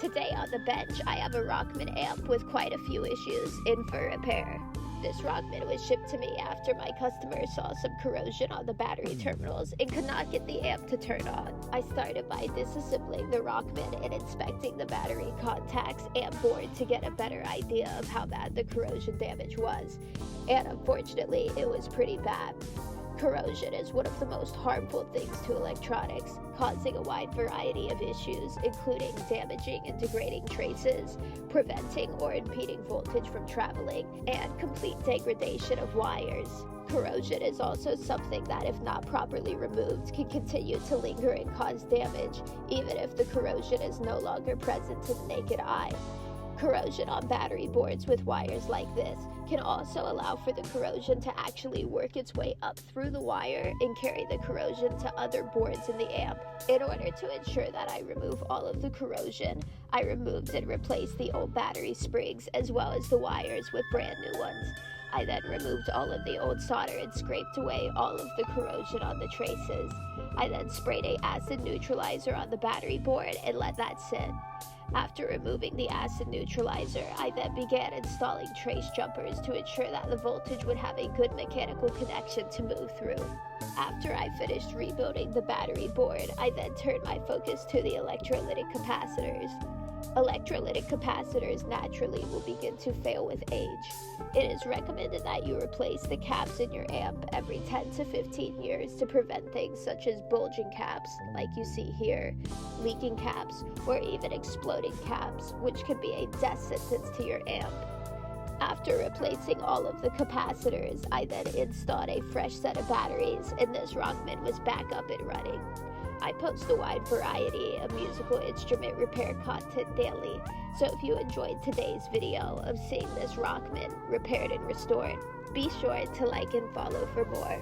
Today on the bench, I have a Rockman amp with quite a few issues in for repair. This Rockman was shipped to me after my customer saw some corrosion on the battery terminals and could not get the amp to turn on. I started by disassembling the Rockman and inspecting the battery contacts and board to get a better idea of how bad the corrosion damage was, and unfortunately, it was pretty bad. Corrosion is one of the most harmful things to electronics, causing a wide variety of issues, including damaging and degrading traces, preventing or impeding voltage from traveling, and complete degradation of wires. Corrosion is also something that, if not properly removed, can continue to linger and cause damage, even if the corrosion is no longer present to the naked eye. Corrosion on battery boards with wires like this can also allow for the corrosion to actually work its way up through the wire and carry the corrosion to other boards in the amp. In order to ensure that I remove all of the corrosion, I removed and replaced the old battery springs as well as the wires with brand new ones. I then removed all of the old solder and scraped away all of the corrosion on the traces. I then sprayed an acid neutralizer on the battery board and let that sit. After removing the acid neutralizer, I then began installing trace jumpers to ensure that the voltage would have a good mechanical connection to move through. After I finished rebuilding the battery board, I then turned my focus to the electrolytic capacitors. Electrolytic capacitors naturally will begin to fail with age. It is recommended that you replace the caps in your amp every 10 to 15 years to prevent things such as bulging caps, like you see here, leaking caps, or even exploding caps, which could be a death sentence to your amp. After replacing all of the capacitors, I then installed a fresh set of batteries, and this Rockman was back up and running. I post a wide variety of musical instrument repair content daily, so if you enjoyed today's video of seeing this Rockman repaired and restored, be sure to like and follow for more.